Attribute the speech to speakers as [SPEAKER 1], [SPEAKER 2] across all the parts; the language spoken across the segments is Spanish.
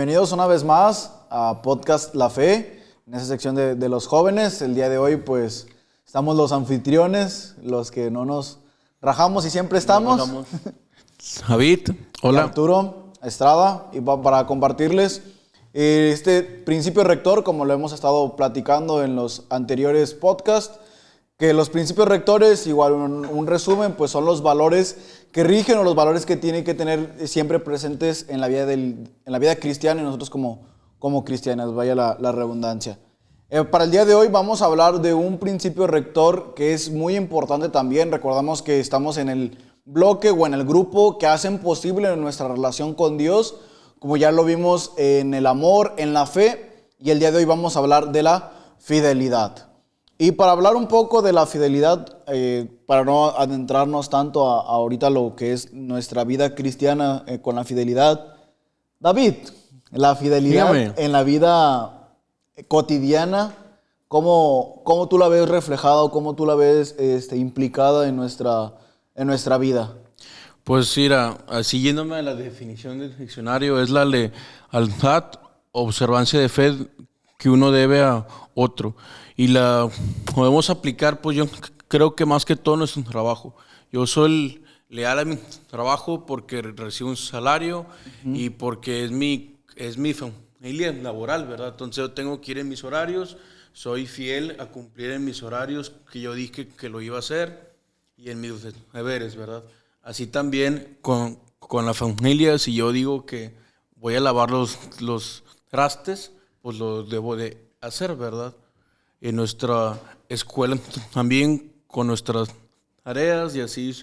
[SPEAKER 1] bienvenidos una vez más a Podcast La Fe, en esa sección de los jóvenes. El día de hoy pues estamos los anfitriones, los que no nos rajamos y siempre estamos.
[SPEAKER 2] David, hola.
[SPEAKER 1] Arturo Estrada, y para compartirles este principio rector, como lo hemos estado platicando en los anteriores podcasts, que los principios rectores, igual un resumen, pues son los valores que rigen o los valores que tienen que tener siempre presentes en la vida cristiana y nosotros como cristianos, vaya la redundancia. Para el día de hoy vamos a hablar de un principio rector que es muy importante también. Recordamos que estamos en el bloque o en el grupo que hacen posible nuestra relación con Dios, como ya lo vimos en el amor, en la fe, y el día de hoy vamos a hablar de la fidelidad. Y para hablar un poco de la fidelidad, para no adentrarnos tanto a ahorita lo que es nuestra vida cristiana con la fidelidad, David, la fidelidad
[SPEAKER 2] Dígame.
[SPEAKER 1] en la vida cotidiana, ¿cómo tú la ves reflejada o cómo tú la ves implicada en nuestra vida?
[SPEAKER 2] Pues mira, siguiéndome a la definición del diccionario, es la lealtad, observancia de fe que uno debe a otro. Y la podemos aplicar, pues yo creo que más que todo en nuestro trabajo. Yo soy leal a mi trabajo porque recibo un salario y porque es mi familia laboral, ¿verdad? Entonces yo tengo que ir en mis horarios, soy fiel a cumplir en mis horarios que yo dije que lo iba a hacer y en mis deberes, ¿verdad? Así también con la familia, si yo digo que voy a lavar los trastes, pues lo debo de hacer, ¿verdad? En nuestra escuela también con nuestras tareas y así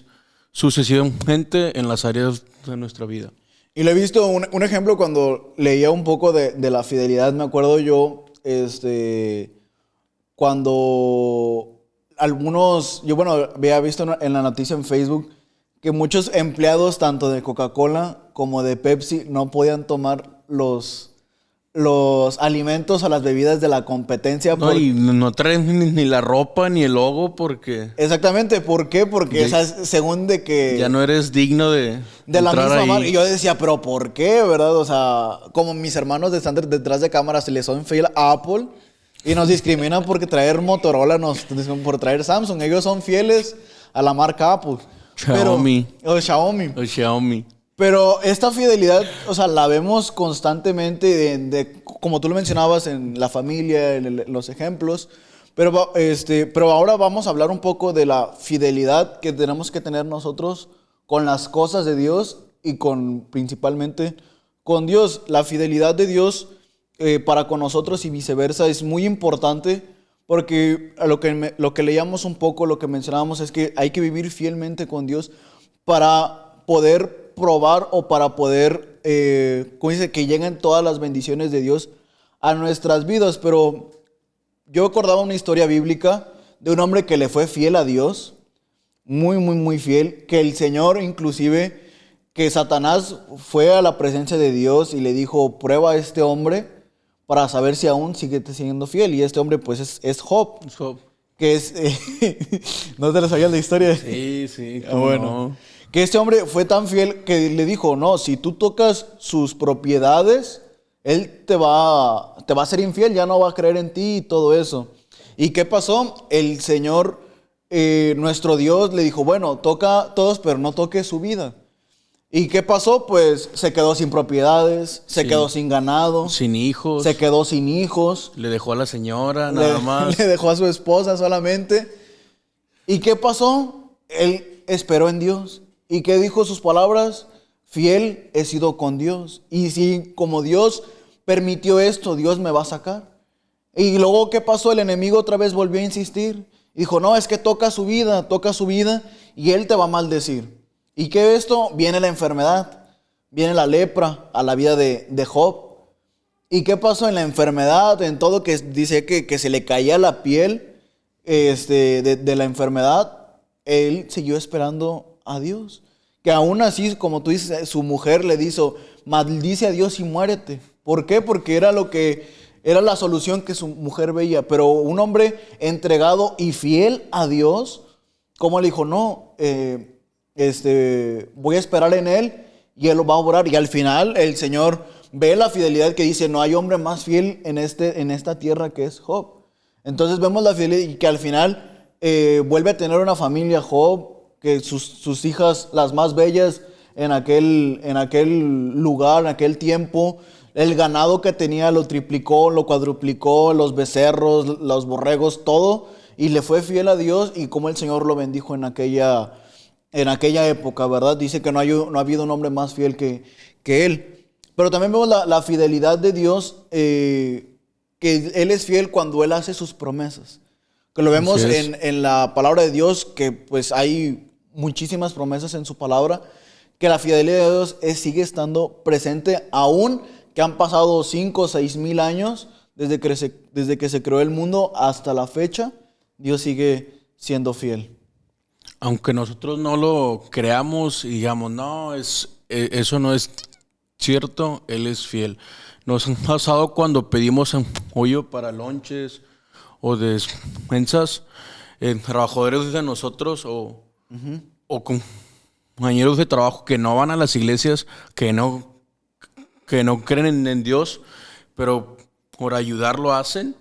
[SPEAKER 2] sucesivamente en las áreas de nuestra vida.
[SPEAKER 1] Y lo he visto un ejemplo cuando leía un poco de la fidelidad. Me acuerdo yo, cuando había visto en la noticia en Facebook que muchos empleados tanto de Coca-Cola como de Pepsi no podían tomar los alimentos o las bebidas de la competencia.
[SPEAKER 2] No, y no traen ni la ropa ni el logo porque
[SPEAKER 1] Exactamente, ¿por qué? Porque según de que
[SPEAKER 2] ya no eres digno de
[SPEAKER 1] la
[SPEAKER 2] entrar
[SPEAKER 1] misma
[SPEAKER 2] ahí.
[SPEAKER 1] marca. Y yo decía, ¿pero por qué? ¿Verdad? O sea, como mis hermanos están detrás de cámaras, les son fiel a Apple y nos discriminan porque traer Motorola, por traer Samsung. Ellos son fieles a la marca Apple.
[SPEAKER 2] Xiaomi.
[SPEAKER 1] O Xiaomi.
[SPEAKER 2] O Xiaomi.
[SPEAKER 1] Pero esta fidelidad, o sea, la vemos constantemente, como tú lo mencionabas, en la familia, en los ejemplos. Pero ahora vamos a hablar un poco de la fidelidad que tenemos que tener nosotros con las cosas de Dios y principalmente con Dios. La fidelidad de Dios para con nosotros y viceversa es muy importante porque lo que leíamos un poco, lo que mencionábamos es que hay que vivir fielmente con Dios para poder probar o para poder, que lleguen todas las bendiciones de Dios a nuestras vidas. Pero yo recordaba una historia bíblica de un hombre que le fue fiel a Dios, muy, muy, muy fiel, que el Señor inclusive, que Satanás fue a la presencia de Dios y le dijo, prueba a este hombre para saber si aún sigue siendo fiel. Y este hombre pues es Job.
[SPEAKER 2] Job.
[SPEAKER 1] Que es... ¿No te la sabías la historia?
[SPEAKER 2] Sí.
[SPEAKER 1] Bueno.
[SPEAKER 2] No.
[SPEAKER 1] Que este hombre fue tan fiel que le dijo, no, si tú tocas sus propiedades, él te va a ser infiel, ya no va a creer en ti y todo eso. ¿Y qué pasó? El Señor, nuestro Dios, le dijo, bueno, toca todos, pero no toques su vida. ¿Y qué pasó? Pues se quedó sin propiedades, se quedó sin ganado.
[SPEAKER 2] Sin hijos.
[SPEAKER 1] Se quedó sin hijos.
[SPEAKER 2] Le dejó a la señora, nada más.
[SPEAKER 1] Le dejó a su esposa solamente. ¿Y qué pasó? Él esperó en Dios. ¿Y qué dijo sus palabras? Fiel he sido con Dios. Y si como Dios permitió esto, Dios me va a sacar. Y luego, ¿qué pasó? El enemigo otra vez volvió a insistir. Dijo, no, es que toca su vida y él te va a maldecir. ¿Y qué es esto? Viene la enfermedad, viene la lepra a la vida de Job. ¿Y qué pasó en la enfermedad? En todo que dice que se le caía la piel de la enfermedad, él siguió esperando a Dios. Que aún así, como tú dices, su mujer le dijo, maldice a Dios y muérete. ¿Por qué? Porque era la solución que su mujer veía. Pero un hombre entregado y fiel a Dios, como le dijo, no, voy a esperar en él y Él lo va a obrar. Y al final el Señor ve la fidelidad que dice, no hay hombre más fiel en esta tierra que es Job. Entonces vemos la fidelidad y que al final vuelve a tener una familia Job, que sus hijas, las más bellas en aquel lugar, en aquel tiempo. El ganado que tenía lo triplicó, lo cuadruplicó, los becerros, los borregos, todo. Y le fue fiel a Dios y como el Señor lo bendijo en aquella época, ¿verdad? Dice que no ha habido un hombre más fiel que Él. Pero también vemos la fidelidad de Dios, que Él es fiel cuando Él hace sus promesas. Que lo vemos en la palabra de Dios, que pues hay muchísimas promesas en su palabra, que la fidelidad de Dios sigue estando presente, aún que han pasado 5 o 6 mil años desde que se creó el mundo hasta la fecha. Dios sigue siendo fiel.
[SPEAKER 2] Aunque nosotros no lo creamos y digamos, no, eso no es cierto, Él es fiel. Nos ha pasado cuando pedimos apoyo para lonches o despensas, trabajadores de nosotros o compañeros de trabajo que no van a las iglesias, que no creen en Dios, pero por ayudar lo hacen.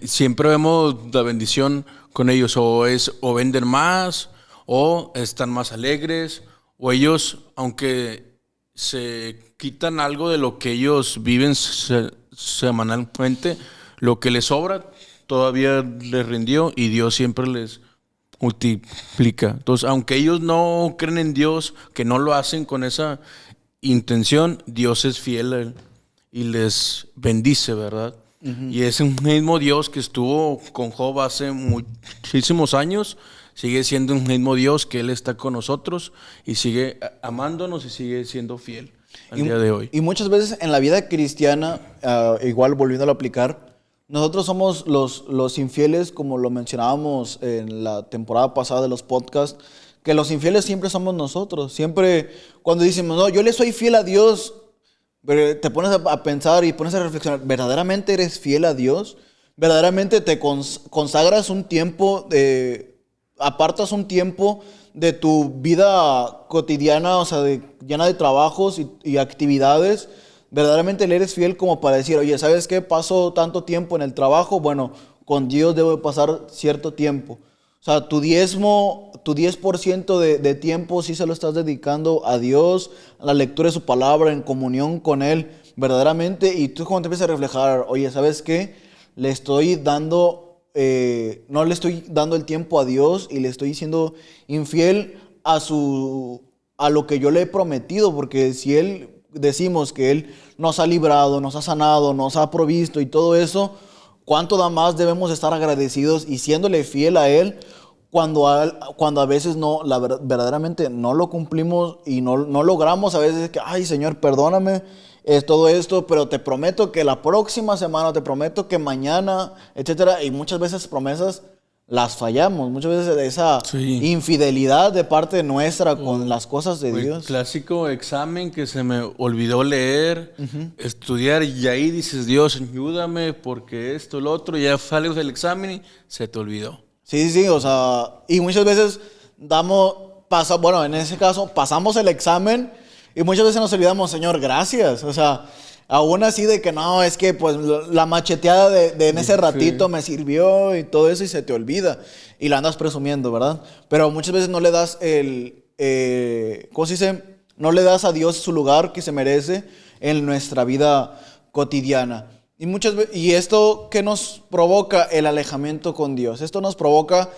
[SPEAKER 2] Siempre vemos la bendición con ellos, o venden más, o están más alegres, o ellos, aunque se quitan algo de lo que ellos viven semanalmente, lo que les sobra todavía les rindió y Dios siempre les multiplica. Entonces, aunque ellos no creen en Dios, que no lo hacen con esa intención, Dios es fiel y les bendice, ¿verdad? Uh-huh. Y ese mismo Dios que estuvo con Job hace muchísimos años, sigue siendo un mismo Dios, que Él está con nosotros y sigue amándonos y sigue siendo fiel al día de hoy.
[SPEAKER 1] Y muchas veces en la vida cristiana, igual volviendo a aplicar, nosotros somos los infieles, como lo mencionábamos en la temporada pasada de los podcasts, que los infieles siempre somos nosotros. Siempre cuando decimos, no, yo le soy fiel a Dios, pero te pones a pensar y pones a reflexionar, ¿verdaderamente eres fiel a Dios? ¿Verdaderamente te consagras un tiempo, apartas un tiempo de tu vida cotidiana, o sea, llena de trabajos y actividades? ¿Verdaderamente le eres fiel como para decir, oye, ¿sabes qué? Paso tanto tiempo en el trabajo, bueno, con Dios debo pasar cierto tiempo? O sea, tu 10% de tiempo sí se lo estás dedicando a Dios, a la lectura de su palabra, en comunión con Él, verdaderamente. Y tú cuando te empiezas a reflejar, oye, ¿sabes qué? Le estoy dando, no le estoy dando el tiempo a Dios y le estoy siendo infiel a lo que yo le he prometido, porque si Él... decimos que Él nos ha librado, nos ha sanado, nos ha provisto y todo eso, ¿cuánto más debemos estar agradecidos y siéndole fiel a Él cuando a veces verdaderamente no lo cumplimos y no logramos a veces que, ay Señor, perdóname, es todo esto, pero te prometo que la próxima semana, te prometo que mañana, etcétera, y muchas veces promesas las fallamos, muchas veces esa infidelidad de parte nuestra con las cosas de Dios.
[SPEAKER 2] El clásico examen que se me olvidó leer, estudiar, y ahí dices, Dios, ayúdame porque esto, lo otro, y ya sales del examen y se te olvidó.
[SPEAKER 1] Sí, o sea, y muchas veces en ese caso, pasamos el examen y muchas veces nos olvidamos, Señor, gracias, o sea... Aún así de que no, es que pues la macheteada de en ese ratito me sirvió y todo eso y se te olvida. Y la andas presumiendo, ¿verdad? Pero muchas veces no le das ¿cómo se dice? No le das a Dios su lugar que se merece en nuestra vida cotidiana. Y esto que nos provoca el alejamiento con Dios. Esto nos provoca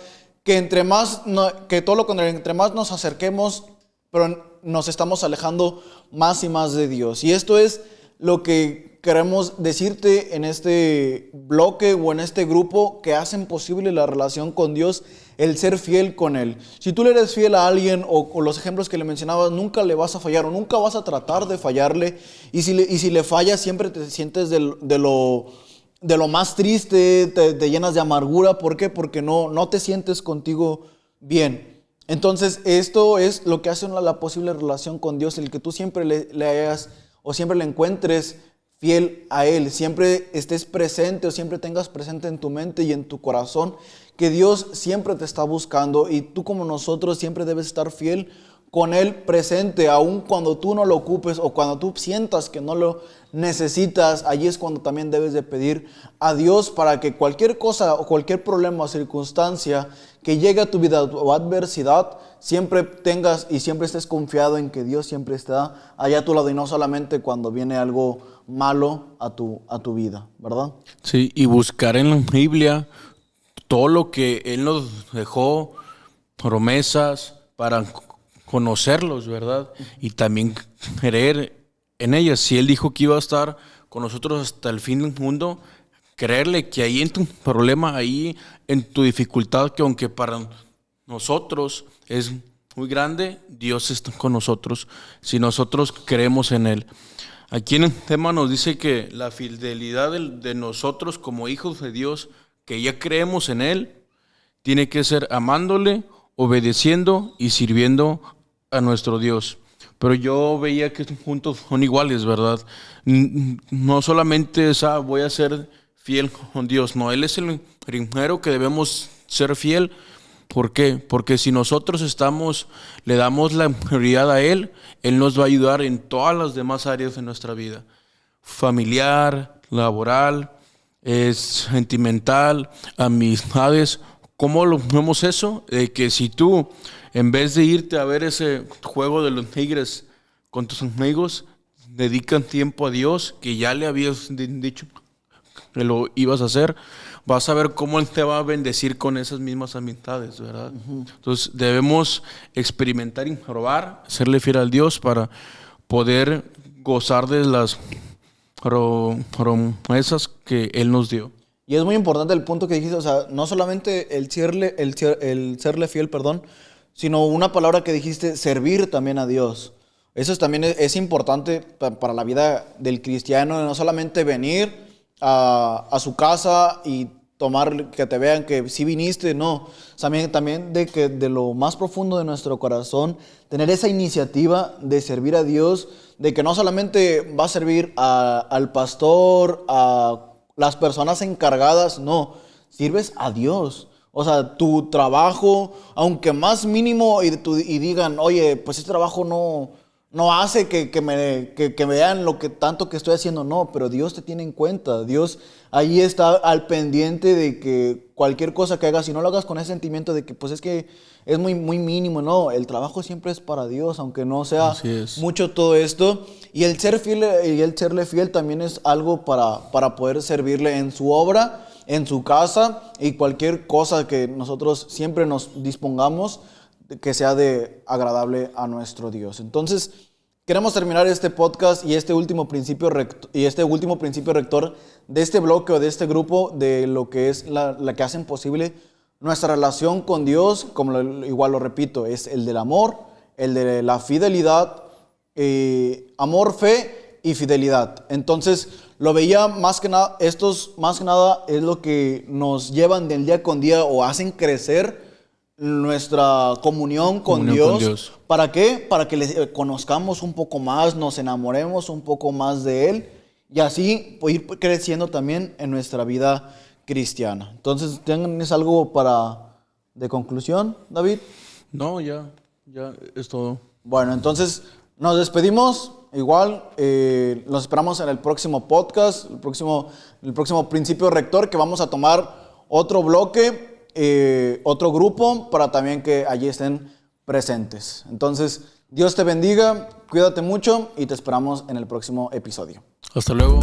[SPEAKER 1] que entre más nos acerquemos, pero nos estamos alejando más y más de Dios. Y esto es lo que queremos decirte en este bloque o en este grupo que hacen posible la relación con Dios, el ser fiel con Él. Si tú le eres fiel a alguien o los ejemplos que le mencionabas, nunca le vas a fallar o nunca vas a tratar de fallarle. Y si le fallas, siempre te sientes de lo más triste, te llenas de amargura. ¿Por qué? Porque no te sientes contigo bien. Entonces, esto es lo que hace la posible relación con Dios, el que tú siempre le hayas o siempre le encuentres fiel a Él, siempre estés presente o siempre tengas presente en tu mente y en tu corazón que Dios siempre te está buscando y tú como nosotros siempre debes estar fiel con Él presente, aun cuando tú no lo ocupes o cuando tú sientas que no lo necesitas. Allí es cuando también debes de pedir a Dios para que cualquier cosa o cualquier problema o circunstancia que llegue a tu vida o adversidad, siempre tengas y siempre estés confiado en que Dios siempre está allá a tu lado y no solamente cuando viene algo malo a tu vida, ¿verdad?
[SPEAKER 2] Sí, y buscar en la Biblia todo lo que Él nos dejó, promesas para conocerlos, ¿verdad? Y también creer en ellas. Si Él dijo que iba a estar con nosotros hasta el fin del mundo, creerle que ahí en tu problema, ahí en tu dificultad, que aunque para nosotros es muy grande, Dios está con nosotros si nosotros creemos en Él. Aquí en el tema nos dice que la fidelidad de nosotros como hijos de Dios, que ya creemos en Él, tiene que ser amándole, obedeciendo y sirviendo a nuestro Dios. Pero yo veía que juntos son iguales, ¿verdad? No solamente voy a ser fiel con Dios, no, Él es el primero que debemos ser fiel. ¿Por qué? Porque si nosotros le damos la prioridad a Él, Él nos va a ayudar en todas las demás áreas de nuestra vida. Familiar, laboral, sentimental, amistades. ¿Cómo lo vemos eso? Que si tú, en vez de irte a ver ese juego de los Tigres con tus amigos, dedican tiempo a Dios, que ya le habías dicho que lo ibas a hacer, vas a ver cómo Él te va a bendecir con esas mismas amistades, ¿verdad? Uh-huh. Entonces debemos experimentar y probar, serle fiel al Dios para poder gozar de las promesas que Él nos dio.
[SPEAKER 1] Y es muy importante el punto que dijiste, o sea, no solamente el serle fiel, sino una palabra que dijiste, servir también a Dios. Eso también es importante para la vida del cristiano, no solamente venir a su casa y tomar, que te vean que sí viniste, no. También de que de lo más profundo de nuestro corazón, tener esa iniciativa de servir a Dios, de que no solamente va a servir al pastor, a las personas encargadas, no, sirves a Dios. O sea, tu trabajo, aunque más mínimo, y digan, oye, pues este trabajo no hace que me vean lo que tanto que estoy haciendo, no, pero Dios te tiene en cuenta. Dios ahí está al pendiente de que cualquier cosa que hagas, si no lo hagas con ese sentimiento de que pues es que es muy, muy mínimo, no, el trabajo siempre es para Dios, aunque no sea mucho todo esto. Y el ser fiel y el serle fiel también es algo para poder servirle en su obra, en su casa y cualquier cosa que nosotros siempre nos dispongamos que sea de agradable a nuestro Dios. Entonces, queremos terminar este podcast y este último principio rector de este bloque o de este grupo, de lo que es la que hacen posible nuestra relación con Dios, como igual lo repito, es el del amor, el de la fidelidad, amor, fe y fidelidad. Entonces, lo veía más que nada, más que nada es lo que nos llevan del día con día o hacen crecer nuestra comunión con Dios. ¿Para qué? Para que le conozcamos un poco más, nos enamoremos un poco más de Él y así ir creciendo también en nuestra vida cristiana. Entonces, ¿tienes algo de conclusión, David?
[SPEAKER 2] No, ya es todo.
[SPEAKER 1] Bueno, entonces nos despedimos. Igual, los esperamos en el próximo podcast, el próximo principio rector, que vamos a tomar otro bloque, otro grupo, para también que allí estén presentes. Entonces, Dios te bendiga, cuídate mucho y te esperamos en el próximo episodio.
[SPEAKER 2] Hasta luego.